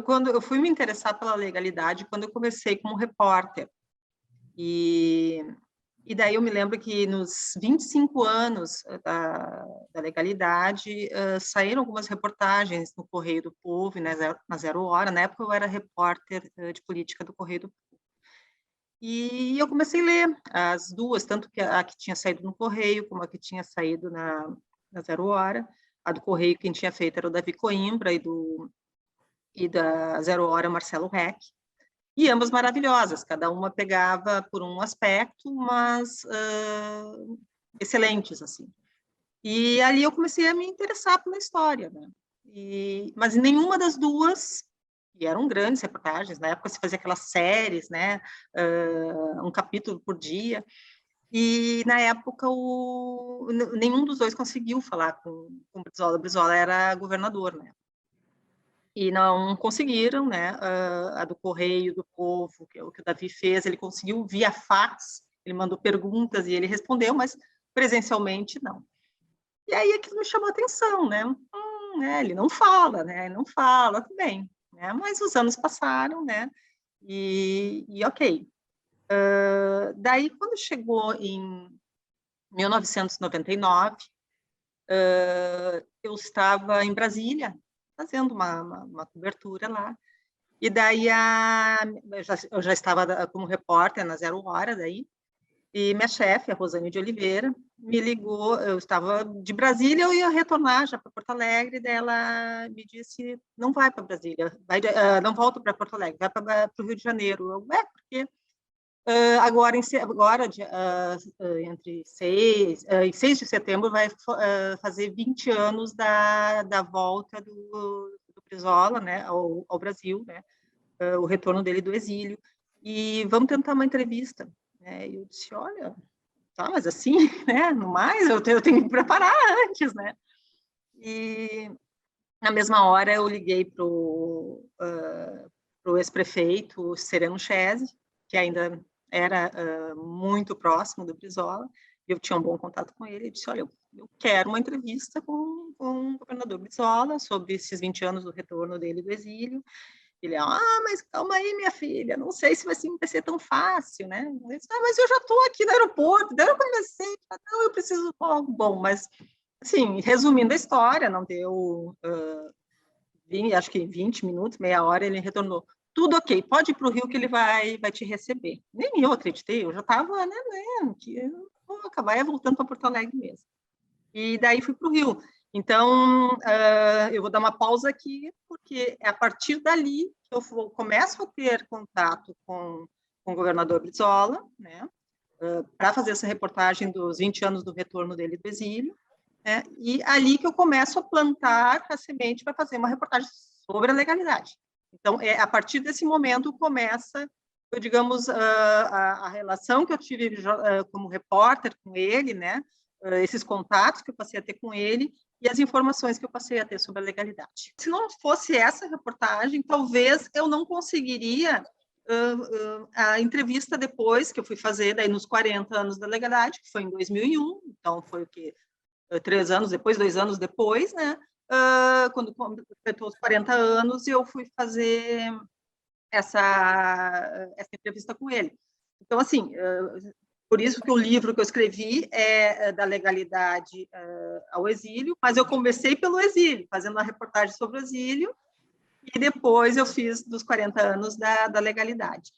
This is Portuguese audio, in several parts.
quando eu fui me interessar pela legalidade quando eu comecei como repórter. E daí eu me lembro que nos 25 anos da legalidade, saíram algumas reportagens no Correio do Povo, na Zero Hora. Na época eu era repórter de política do Correio do Povo. E eu comecei a ler as duas, tanto que a que tinha saído no Correio, como a que tinha saído na Zero Hora. A do Correio, quem tinha feito era o Davi Coimbra, e da Zero Hora, Marcelo Reck. E ambas maravilhosas, cada uma pegava por um aspecto, mas excelentes, assim. E ali eu comecei a me interessar pela história, né? Mas em nenhuma das duas, e eram grandes reportagens, na época se fazia aquelas séries, né? Um capítulo por dia, e na época nenhum dos dois conseguiu falar com o Brizola. O Brizola era governador, né? E não conseguiram, né? A do Correio do Povo, que é o que o Davi fez, ele conseguiu via fax, ele mandou perguntas e ele respondeu, mas presencialmente não. E aí aquilo me chamou a atenção, né? Né? Ele não fala, né? Ele não fala, tudo bem, né? Mas os anos passaram, né? E ok. Daí, quando chegou em 1999, eu estava em Brasília, fazendo uma cobertura lá, e daí eu já estava como repórter na Zero Hora, daí, e minha chefe, a Rosane de Oliveira, me ligou. Eu estava de Brasília, eu ia retornar já para Porto Alegre, daí ela me disse, não vai para Brasília, não volta para Porto Alegre, vai para o Rio de Janeiro. Porque agora, entre 6 e 6 de setembro, vai fazer 20 anos da volta do Brizola, né, ao Brasil, né, o retorno dele do exílio, e vamos tentar uma entrevista. E eu disse, olha, tá, mas assim, né, no mais, eu tenho que me preparar antes, né. E na mesma hora eu liguei para o ex-prefeito Sereno Chese, que ainda era muito próximo do Brizola, eu tinha um bom contato com ele, e disse, olha, eu quero uma entrevista com o governador Brizola sobre esses 20 anos do retorno dele do exílio. Ele, mas calma aí, minha filha, não sei se vai ser tão fácil, né? Eu disse, mas eu já estou aqui no aeroporto, daí eu comecei, não, eu preciso algo bom, mas, assim, resumindo a história, não deu, acho que 20 minutos, meia hora, ele retornou, tudo ok, pode ir para o Rio que ele vai te receber. Nem eu acreditei, eu já estava, né, que eu vou acabar voltando para Porto Alegre mesmo. E daí fui para o Rio. Então, eu vou dar uma pausa aqui, porque é a partir dali que eu começo a ter contato com o governador Brizola, né, para fazer essa reportagem dos 20 anos do retorno dele do exílio, né, e ali que eu começo a plantar a semente para fazer uma reportagem sobre a legalidade. Então, a partir desse momento começa, digamos, a relação que eu tive como repórter com ele, né, esses contatos que eu passei a ter com ele e as informações que eu passei a ter sobre a legalidade. Se não fosse essa reportagem, talvez eu não conseguiria a entrevista depois que eu fui fazer, daí nos 40 anos da legalidade, que foi em 2001, então foi o quê? 3 anos depois, 2 anos depois, né? Quando completou os 40 anos, eu fui fazer essa entrevista com ele. Então, assim, por isso que o livro que eu escrevi é da legalidade ao exílio, mas eu comecei pelo exílio, fazendo uma reportagem sobre o exílio, e depois eu fiz dos 40 anos da legalidade.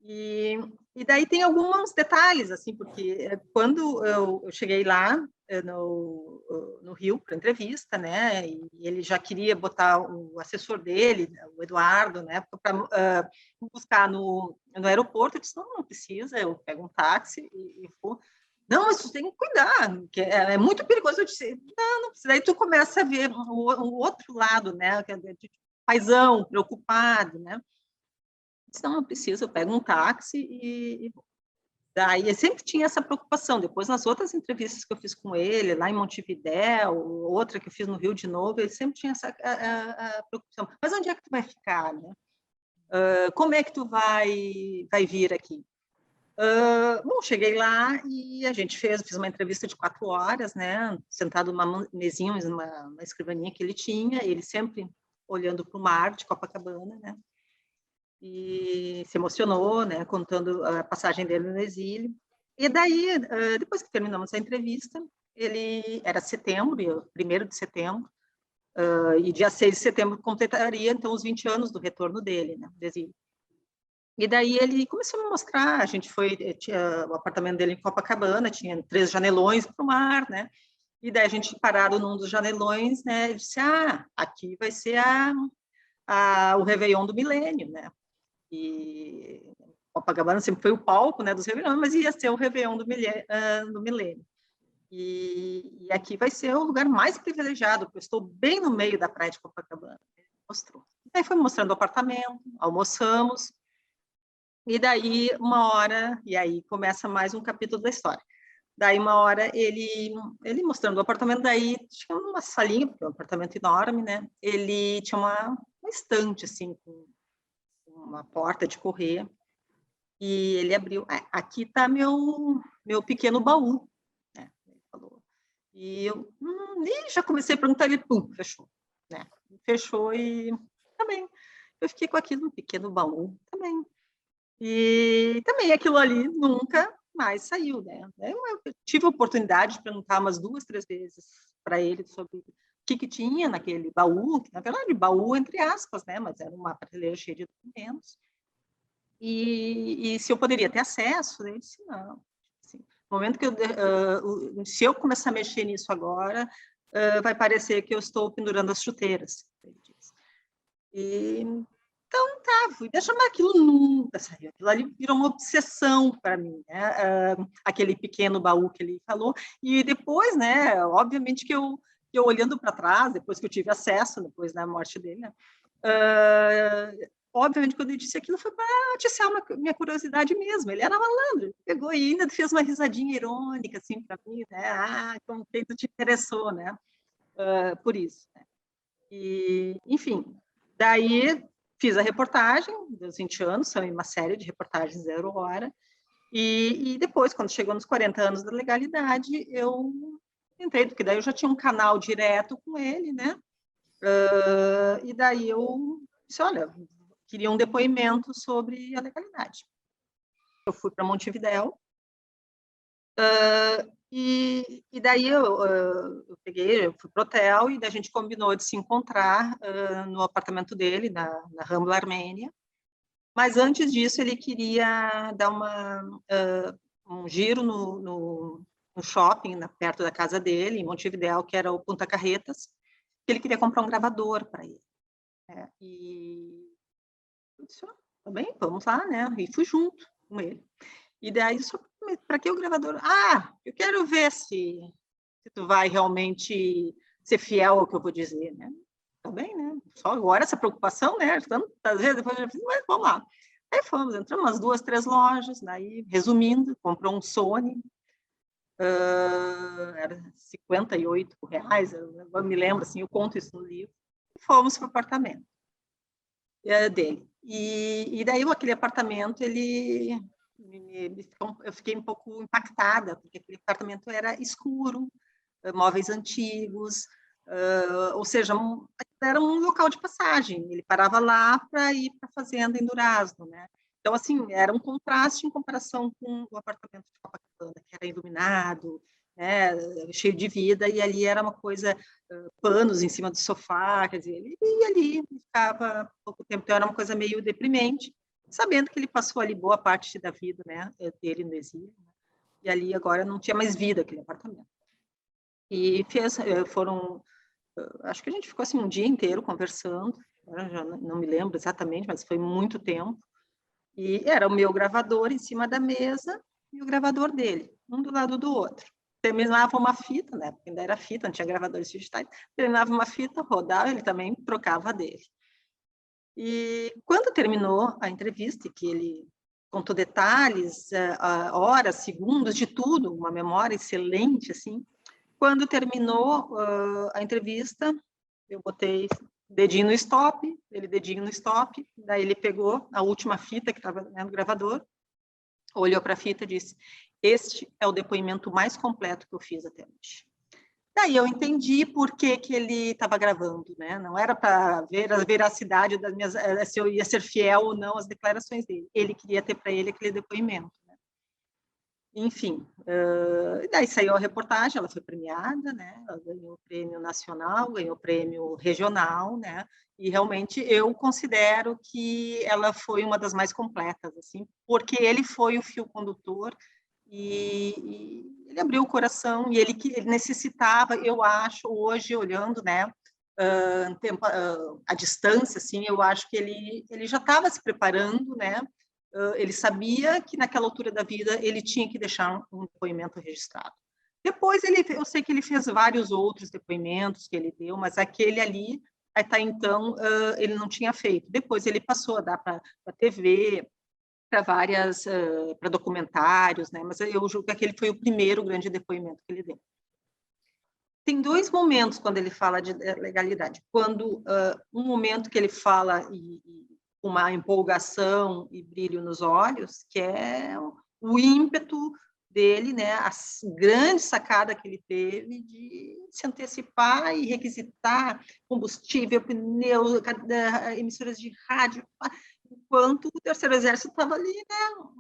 E daí tem alguns detalhes, assim, porque quando eu cheguei lá no Rio para entrevista, né, e ele já queria botar o assessor dele, o Eduardo, né, para buscar no aeroporto. Eu disse, não precisa, eu pego um táxi e vou. Não, mas tu tem que cuidar, que é muito perigoso. Eu disse, não precisa. Aí tu começa a ver o outro lado, né, de paizão, preocupado, né. Não precisa, eu pego um táxi e daí sempre tinha essa preocupação. Depois, nas outras entrevistas que eu fiz com ele, lá em Montevidéu, outra que eu fiz no Rio de novo, ele sempre tinha essa a preocupação. Mas onde é que tu vai ficar, né? Como é que tu vai vir aqui? Bom, cheguei lá e a gente fiz uma entrevista de 4 horas, né? Sentado numa mesinha, numa escrivaninha que ele tinha, ele sempre olhando para o mar de Copacabana, né? E se emocionou, né? Contando a passagem dele no exílio. E daí, depois que terminamos a entrevista, ele era setembro, 1º de setembro, e dia 6 de setembro completaria, então, os 20 anos do retorno dele, né? Do exílio. E daí ele começou a me mostrar, a gente tinha o apartamento dele em Copacabana, tinha 3 janelões para o mar, né? E daí a gente parado num dos janelões, né? Ele disse, aqui vai ser o Réveillon do milênio, né? E Copacabana sempre foi o palco, né, dos Réveillon, mas ia ser o Réveillon do milênio. E aqui vai ser o lugar mais privilegiado, porque eu estou bem no meio da praia de Copacabana. Ele mostrou. E daí foi mostrando o apartamento, almoçamos, e daí uma hora, e aí começa mais um capítulo da história. Daí uma hora ele mostrando o apartamento, daí tinha uma salinha, porque é um apartamento enorme, né? Ele tinha uma estante, assim, com uma porta de correr, e ele abriu, aqui está meu pequeno baú, né? Ele falou. E eu já comecei a perguntar, ele, fechou, né? Fechou e também. Eu fiquei com aquilo, um pequeno baú, também. E também aquilo ali nunca mais saiu, né? Eu tive a oportunidade de perguntar umas 2, 3 vezes para ele sobre o que tinha naquele baú, que na verdade baú entre aspas, né? Mas era uma prateleira cheia de documentos. E se eu poderia ter acesso, ele disse não. Assim, no momento que se eu começar a mexer nisso agora, vai parecer que eu estou pendurando as chuteiras, ele disse. Então, fui deixando aquilo nunca saiu. Aquilo ali virou uma obsessão para mim, né? Aquele pequeno baú que ele falou. E depois, né? Obviamente que eu olhando para trás, depois que eu tive acesso, depois da morte dele, né? Obviamente, quando ele disse aquilo, foi para atiçar minha curiosidade mesmo. Ele era malandro, pegou e ainda fez uma risadinha irônica, assim, para mim, né? Como que tu te interessou, né? Por isso. Né? E, enfim, daí fiz a reportagem dos 20 anos, são uma série de reportagens 0 hora, e depois, quando chegou nos 40 anos da legalidade, eu entrei, porque daí eu já tinha um canal direto com ele, né? E daí eu disse, olha, queria um depoimento sobre a legalidade. Eu fui para Montevidéu, e daí eu fui para o hotel, e daí a gente combinou de se encontrar no apartamento dele, na Rambla Armênia. Mas antes disso, ele queria dar um giro no shopping, perto da casa dele, em Montevidéu, que era o Punta Carretas, que ele queria comprar um gravador para ele. Né? E eu disse, tá bem, vamos lá, né? E fui junto com ele. E daí, para que o gravador? Eu quero ver se tu vai realmente ser fiel ao que eu vou dizer, né? Tá bem, né? Só agora essa preocupação, né? Tantas vezes depois eu fiz, mas vamos lá. Aí fomos, entramos umas 2, 3 lojas, daí, resumindo, comprou um Sony, era R$58, eu me lembro, assim, eu conto isso no livro, e fomos para o apartamento dele. E daí, aquele apartamento, eu fiquei um pouco impactada, porque aquele apartamento era escuro, móveis antigos, ou seja, era um local de passagem. Ele parava lá para ir para a fazenda em Durazno, né? Então, assim, era um contraste em comparação com o apartamento de Copacabana, que era iluminado, né, cheio de vida, e ali era uma coisa, panos em cima do sofá, quer dizer, ele ia ali, ficava pouco tempo, então era uma coisa meio deprimente, sabendo que ele passou ali boa parte da vida, né, dele no exílio, né, e ali agora não tinha mais vida aquele apartamento. E acho que a gente ficou assim um dia inteiro conversando, já não me lembro exatamente, mas foi muito tempo, e era o meu gravador em cima da mesa e o gravador dele, um do lado do outro. Terminava uma fita, né, porque ainda era fita, não tinha gravadores digitais, terminava uma fita, rodava, ele também trocava dele. E quando terminou a entrevista, que ele contou detalhes, horas, segundos, de tudo, uma memória excelente, assim, quando terminou a entrevista, eu botei dedinho no stop, ele dedinho no stop, daí ele pegou a última fita que estava no gravador, olhou para a fita e disse, este é o depoimento mais completo que eu fiz até hoje. Daí eu entendi por que que ele estava gravando, né? Não era para ver a veracidade das minhas, se eu ia ser fiel ou não às declarações dele. Ele queria ter para ele aquele depoimento. Enfim, daí saiu a reportagem, ela foi premiada, né? Ela ganhou o prêmio nacional, ganhou o prêmio regional, né? E realmente eu considero que ela foi uma das mais completas, assim, porque ele foi o fio condutor e ele abriu o coração e ele necessitava, eu acho, hoje olhando, né? A distância, assim, eu acho que ele já estava se preparando, né? Ele sabia que naquela altura da vida ele tinha que deixar um depoimento registrado. Depois eu sei que ele fez vários outros depoimentos que ele deu, mas aquele ali, até então, ele não tinha feito. Depois ele passou a dar para a TV, para documentários, né? Mas eu julgo que aquele foi o primeiro grande depoimento que ele deu. Tem dois momentos quando ele fala de legalidade. Quando um momento que ele fala uma empolgação e brilho nos olhos, que é o ímpeto dele, né, a grande sacada que ele teve de se antecipar e requisitar combustível, pneu, emissoras de rádio, enquanto o Terceiro Exército estava ali,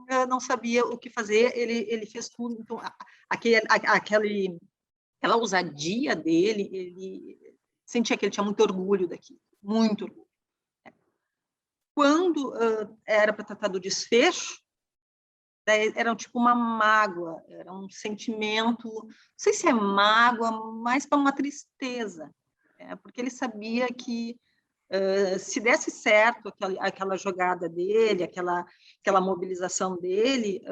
né, não sabia o que fazer, ele fez tudo. Então, aquela ousadia dele, ele sentia que ele tinha muito orgulho daquilo, muito orgulho. Quando era para tratar do desfecho, era tipo uma mágoa, era um sentimento, não sei se é mágoa, mas para uma tristeza, porque ele sabia que se desse certo aquela jogada dele, aquela mobilização dele,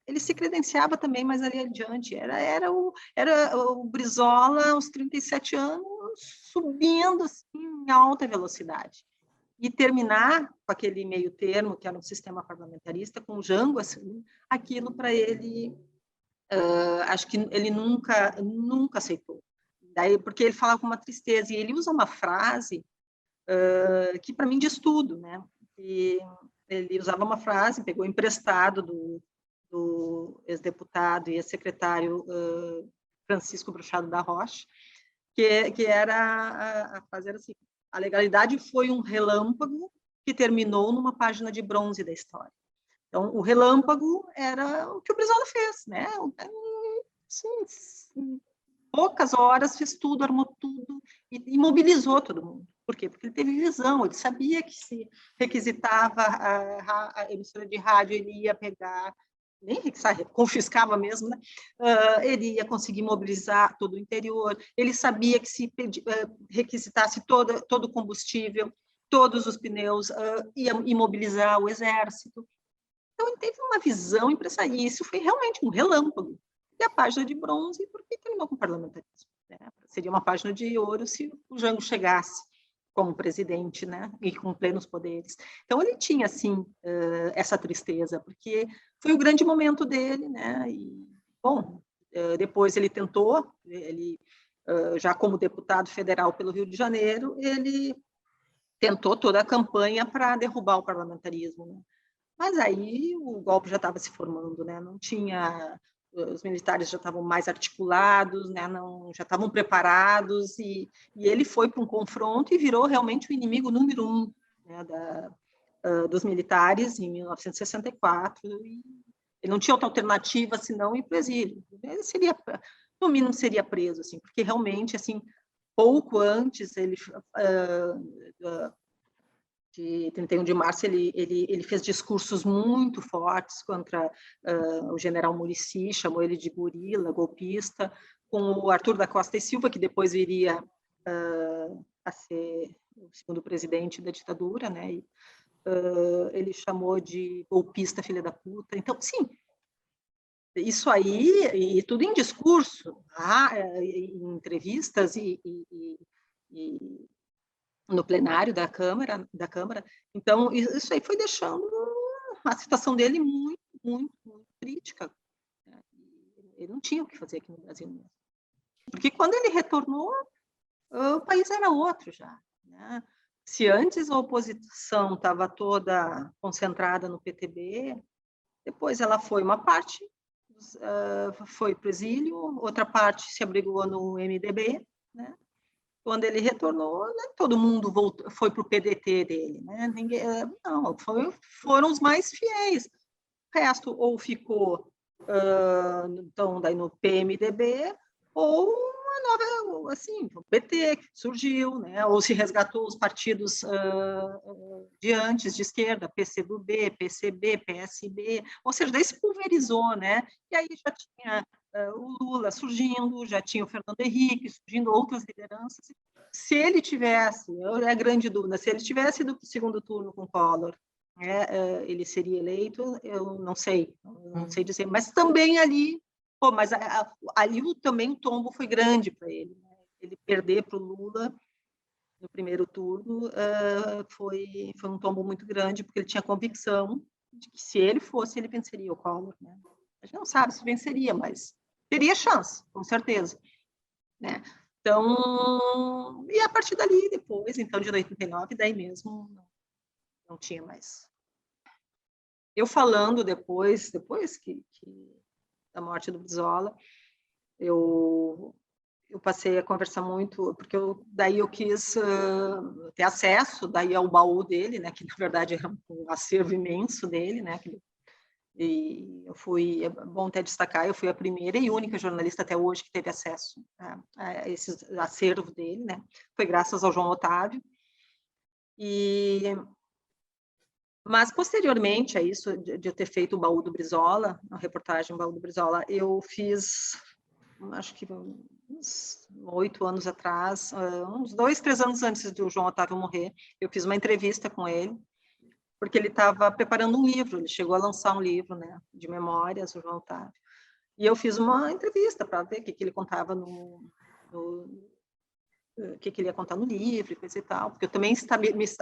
ele se credenciava também mais ali adiante. Era o Brizola, aos 37 anos, subindo assim, em alta velocidade. E terminar com aquele meio termo, que era um sistema parlamentarista, com o Jango, assim, aquilo para ele, acho que ele nunca aceitou. Daí, porque ele fala com uma tristeza, e ele usa uma frase que para mim diz tudo, né? E ele usava uma frase, pegou emprestado do ex-deputado e ex-secretário Francisco Bruchado da Rocha, que era a frase era assim: a legalidade foi um relâmpago que terminou numa página de bronze da história. Então, o relâmpago era o que o Brizola fez, né? Sim, poucas horas fez tudo, armou tudo e mobilizou todo mundo. Por quê? Porque ele teve visão, ele sabia que se requisitava a emissora de rádio, ele ia pegar, nem confiscava mesmo, né? Ele ia conseguir mobilizar todo o interior, ele sabia que se requisitasse todo o combustível, todos os pneus, ia imobilizar o exército. Então, ele teve uma visão empresarial, e isso foi realmente um relâmpago. E a página de bronze, porque terminou com o parlamentarismo. Né? Seria uma página de ouro se o Jango chegasse como presidente, né? E com plenos poderes. Então, ele tinha, assim, essa tristeza, porque foi o grande momento dele, né? E, bom, depois ele tentou, já como deputado federal pelo Rio de Janeiro, ele tentou toda a campanha para derrubar o parlamentarismo, né? Mas aí o golpe já estava se formando, né? Não tinha, os militares já estavam mais articulados, né? Já estavam preparados e ele foi para um confronto e virou realmente o inimigo número 1, né? Dos militares em 1964. E ele não tinha outra alternativa senão ir para o exílio. Ele seria, no mínimo, seria preso, assim, porque realmente, assim, pouco antes ele de 31 de março, ele fez discursos muito fortes contra o general Muricy, chamou ele de gorila, golpista, com o Arthur da Costa e Silva, que depois viria a ser o segundo presidente da ditadura, né? E, ele chamou de golpista filha da puta. Então, sim, isso aí, e tudo em discurso, em entrevistas e no plenário da Câmara. Então, isso aí foi deixando a situação dele muito, muito, muito crítica. Ele não tinha o que fazer aqui no Brasil mesmo. Porque quando ele retornou, o país era outro já. Né? Se antes a oposição estava toda concentrada no PTB, depois ela foi uma parte foi para o exílio, outra parte se abrigou no MDB, né? Quando ele retornou, né, todo mundo foi para o PDT dele, né? Ninguém, não, foram os mais fiéis. O resto ou ficou então daí no PMDB ou uma nova, assim, o PT que surgiu, né? Ou se resgatou os partidos de antes, de esquerda, PCdoB, PCB, PSB, ou seja, daí se pulverizou, né? E aí já tinha o Lula surgindo, já tinha o Fernando Henrique surgindo, outras lideranças. Se ele tivesse, é a grande dúvida, se ele tivesse ido para o segundo turno com Collor, ele seria eleito, eu não sei dizer, mas também ali, mas ali também o tombo foi grande para ele, né? Ele perder para o Lula no primeiro turno foi um tombo muito grande, porque ele tinha convicção de que se ele fosse, ele venceria o Collor, né? A gente não sabe se venceria, mas teria chance, com certeza, né? Então, e a partir dali, depois, então, de 89, daí mesmo, não tinha mais. Eu falando depois da morte do Brizola, eu passei a conversar muito, porque daí eu quis ter acesso daí ao baú dele, né, que na verdade era um acervo imenso dele, né, e eu fui, é bom até destacar, eu fui a primeira e única jornalista até hoje que teve acesso a esse acervo dele, né, foi graças ao João Otávio. Mas, posteriormente a isso, de eu ter feito o Baú do Brizola, a reportagem Baú do Brizola, eu fiz, acho que uns 8 anos atrás, uns 2, 3 anos antes do João Otávio morrer, eu fiz uma entrevista com ele, porque ele estava preparando um livro, ele chegou a lançar um livro, né, de memórias, o João Otávio. E eu fiz uma entrevista para ver o que ele contava o que ele ia contar no livro, coisa e tal, porque eu também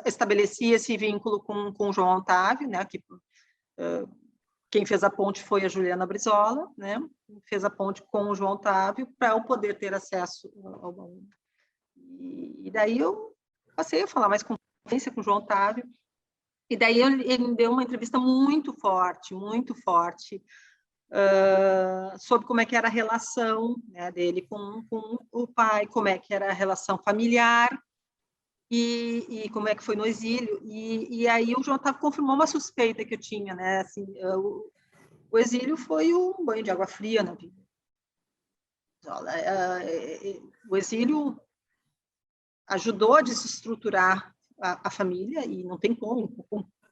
estabeleci esse vínculo com o João Otávio, né, que quem fez a ponte foi a Juliana Brizola, né, fez a ponte com o João Otávio para eu poder ter acesso ao baú. E daí eu passei a falar mais com frequência com o João Otávio, e daí ele me deu uma entrevista muito forte, sobre como é que era a relação, né, dele com o pai, como é que era a relação familiar e como é que foi no exílio. E aí o João Otávio confirmou uma suspeita que eu tinha, né? Assim, o exílio foi um banho de água fria na vida. O exílio ajudou a desestruturar a família, e não tem como,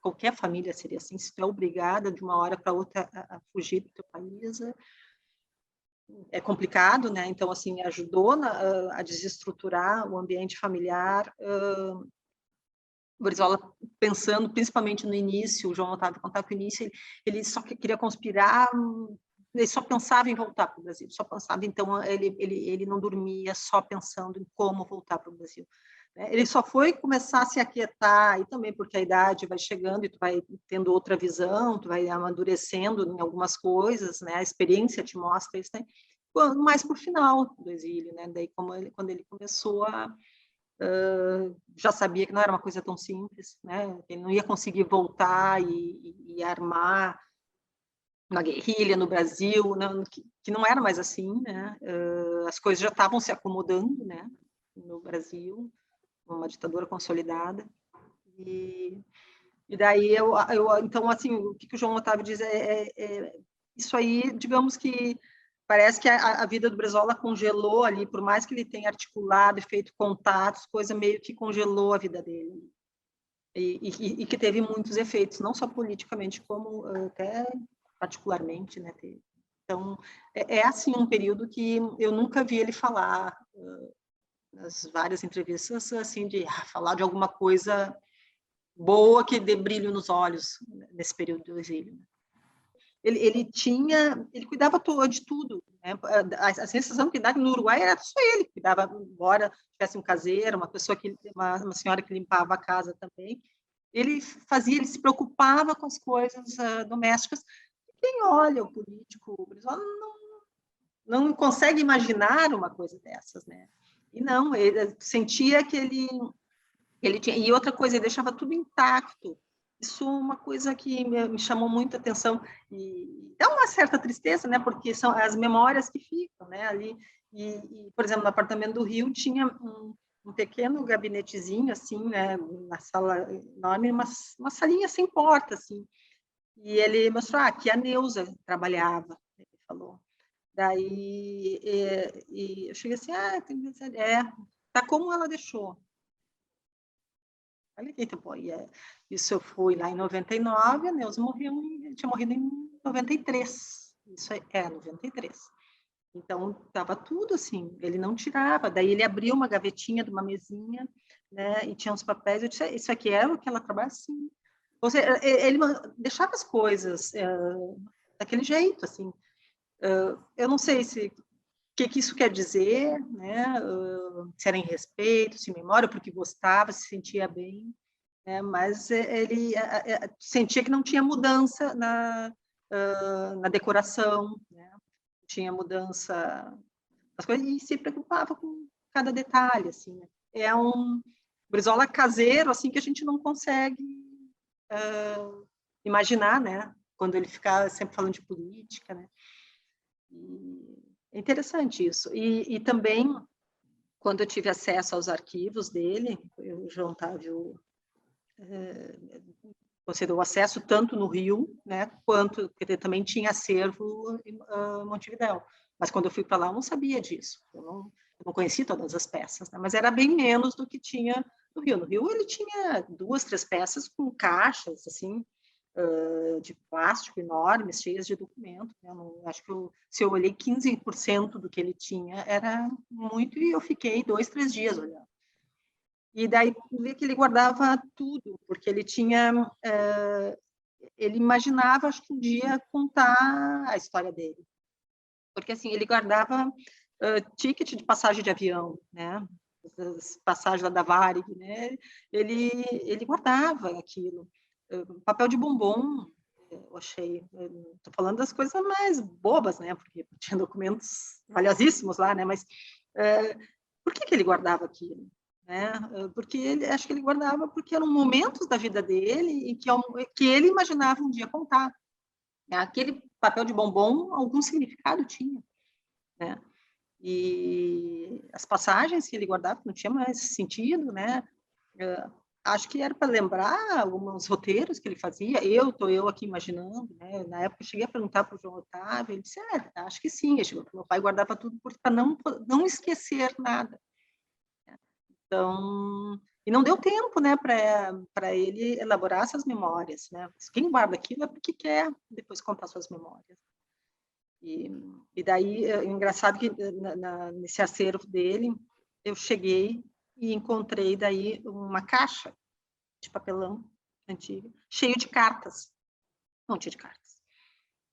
qualquer família seria assim, se tu é obrigada de uma hora para outra a fugir do teu país, é complicado, né? Então, assim, ajudou a desestruturar o ambiente familiar. O Brizola, pensando principalmente no início, o João Otávio contava que no início ele só queria conspirar, ele só pensava em voltar para o Brasil, só pensava, então ele não dormia só pensando em como voltar para o Brasil. Ele só foi começar a se aquietar, e também porque a idade vai chegando e tu vai tendo outra visão, tu vai amadurecendo em algumas coisas, né? A experiência te mostra isso, né? Mais para o final do exílio, né? Daí, quando ele começou já sabia que não era uma coisa tão simples, né? Ele não ia conseguir voltar e armar uma guerrilha no Brasil, não, que não era mais assim, né? As coisas já estavam se acomodando, né? No Brasil, uma ditadura consolidada. E daí então, assim, o que o João Otávio diz isso aí, digamos que parece que a vida do Brizola congelou ali, por mais que ele tenha articulado e feito contatos, coisa meio que congelou a vida dele. E que teve muitos efeitos, não só politicamente, como até particularmente, né? Então, assim um período que eu nunca vi ele falar nas várias entrevistas, assim, de falar de alguma coisa boa que dê brilho nos olhos nesse período do exílio. Ele cuidava de tudo, né? A sensação que dá no Uruguai era só ele que cuidava, embora tivesse um caseiro, uma senhora que limpava a casa também. Ele se preocupava com as coisas domésticas. Quem olha o político, o Brizola, não consegue imaginar uma coisa dessas, né? E não, ele sentia que ele tinha. E outra coisa, ele deixava tudo intacto. Isso é uma coisa que me chamou muita atenção e dá uma certa tristeza, né? Porque são as memórias que ficam, né? Ali por exemplo, no apartamento do Rio tinha um pequeno gabinetezinho assim, né? Na sala enorme, uma salinha sem porta, assim. E ele mostrou, aqui a Neuza trabalhava, ele falou. Daí eu cheguei assim, tá como ela deixou. Olha que bom. Isso eu fui lá em 99, a Neuza tinha morrido em 93. Isso é 93. Então, estava tudo assim, ele não tirava. Daí ele abriu uma gavetinha de uma mesinha, né, e tinha uns papéis. Eu disse, isso aqui é o que ela trabalha assim. Ou seja, ele deixava as coisas daquele jeito, assim. Eu não sei que isso quer dizer, né? Se era em respeito, se em memória, porque gostava, se sentia bem, né? Mas ele sentia que não tinha mudança na decoração, né? Tinha mudança nas coisas e se preocupava com cada detalhe, assim. Né? É um Brizola caseiro, assim, que a gente não consegue imaginar, né? Quando ele ficava sempre falando de política, né? E é interessante isso. E também, quando eu tive acesso aos arquivos dele, o João Otávio concedeu acesso tanto no Rio, né, quanto, porque ele também tinha acervo em Montevidéu. Mas quando eu fui para lá, eu não sabia disso. Eu não conhecia todas as peças, né, mas era bem menos do que tinha no Rio. No Rio, ele tinha 2, 3 peças com caixas, assim, de plástico enormes, cheias de documento. Né? Acho que se eu olhei 15% do que ele tinha, era muito, e eu fiquei 2, 3 dias olhando. E daí vi que ele guardava tudo, porque ele tinha, ele imaginava, acho que um dia, contar a história dele. Porque assim, ele guardava ticket de passagem de avião, né? As passagens lá da Varig, né? Ele guardava aquilo. Papel de bombom, eu achei. Estou falando das coisas mais bobas, né? Porque tinha documentos valiosíssimos lá, né? Mas por que ele guardava aquilo? Né? Porque acho que ele guardava porque eram momentos da vida dele e que ele imaginava um dia contar. Aquele papel de bombom, algum significado tinha. Né? E as passagens que ele guardava não tinha mais sentido, né? Acho que era para lembrar alguns roteiros que ele fazia. Estou eu aqui imaginando, né? Na época eu cheguei a perguntar para o João Otávio, ele disse, acho que sim, meu pai guardava tudo para não esquecer nada. Então, e não deu tempo, né, para ele elaborar essas memórias, né? Quem guarda aquilo é porque quer depois contar suas memórias. E daí, é engraçado que nesse acervo dele, eu cheguei e encontrei daí uma caixa de papelão antiga, cheio de cartas, um monte de cartas.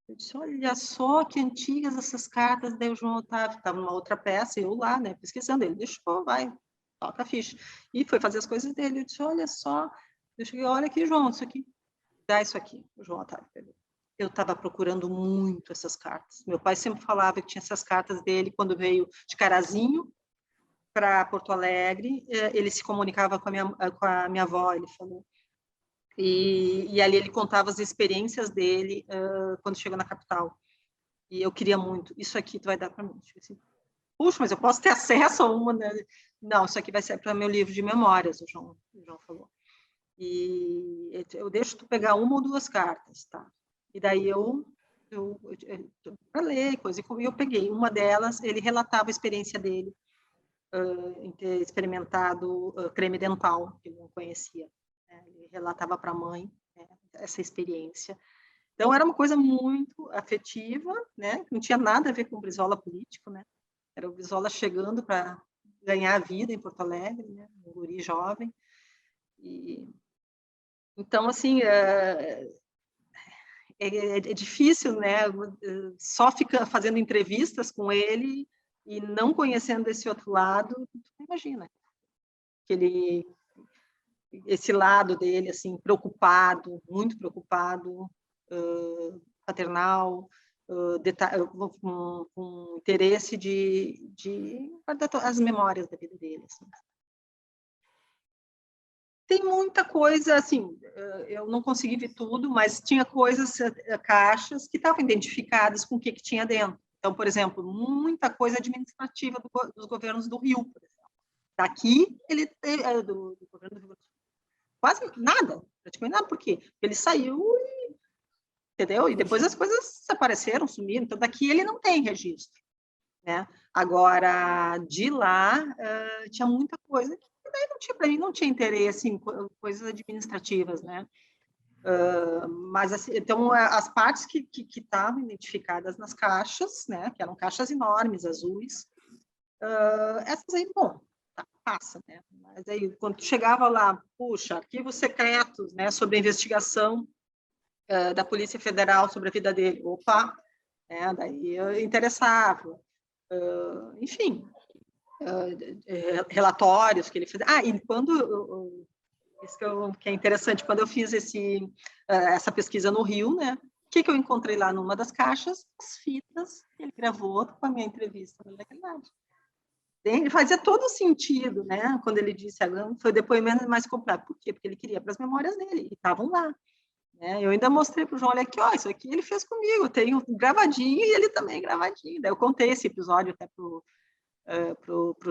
Eu disse, olha só que antigas essas cartas. Daí o João Otávio estava numa outra peça, eu lá, né, pesquisando. Ele deixou, vai, toca a ficha. E foi fazer as coisas dele. Eu disse, olha só. Eu cheguei, olha aqui, João, isso aqui. Dá isso aqui. O João Otávio pegou. Eu estava procurando muito essas cartas. Meu pai sempre falava que tinha essas cartas dele quando veio de Carazinho para Porto Alegre. Ele se comunicava com a minha avó, ele falou. E ali ele contava as experiências dele quando chegou na capital. E eu queria muito. Isso aqui tu vai dar para mim. Assim, puxa, mas eu posso ter acesso a uma, né? Não, isso aqui vai ser para meu livro de memórias, o João falou. E eu deixo tu pegar uma ou 2 cartas, tá? E daí eu para ler, coisa, e eu peguei uma delas, ele relatava a experiência dele em ter experimentado creme dental, que ele não conhecia. Né? Ele relatava para a mãe, né, essa experiência. Então, era uma coisa muito afetiva, né? Não tinha nada a ver com o Brizola político, né? Era o Brizola chegando para ganhar a vida em Porto Alegre, né? Um guri jovem. Então, assim, é difícil, né? Só fica fazendo entrevistas com ele e não conhecendo esse outro lado, imagina que esse lado dele, assim, preocupado, muito preocupado, paternal, com interesse de guardar as memórias da vida dele. Assim. Tem muita coisa, assim, eu não consegui ver tudo, mas tinha coisas, caixas, que estavam identificadas com o que tinha dentro. Então, por exemplo, muita coisa administrativa dos governos do Rio, por exemplo. Daqui, do governo do Rio Grande do Sul. Quase nada, praticamente nada. Por quê? Porque ele saiu, entendeu? E depois as coisas apareceram, sumiram. Então, daqui ele não tem registro, né? Agora, de lá, tinha muita coisa que não tinha, para mim não tinha interesse em coisas administrativas, né? Mas, assim, então, as partes que estavam identificadas nas caixas, né? Que eram caixas enormes, azuis, essas aí, bom, tá, passa, né? Mas aí, quando chegava lá, puxa, arquivos secretos, né? Sobre a investigação da Polícia Federal sobre a vida dele, opa, né? Daí eu interessava. Enfim, relatórios que ele fez. E quando isso que é interessante, quando eu fiz essa pesquisa no Rio, né? O que eu encontrei lá numa das caixas? As fitas que ele gravou com a minha entrevista na Legalidade. Fazia todo sentido, né? Quando ele disse, foi o depoimento mais completo. Por quê? Porque ele queria para as memórias dele, e estavam lá. Né? Eu ainda mostrei para o João, olha aqui, ó, isso aqui ele fez comigo, eu tenho gravadinho e ele também gravadinho. Daí eu contei esse episódio até pro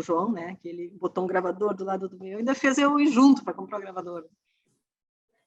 João, né? Que ele botou um gravador do lado do meu, ainda fez eu ir junto para comprar o gravador.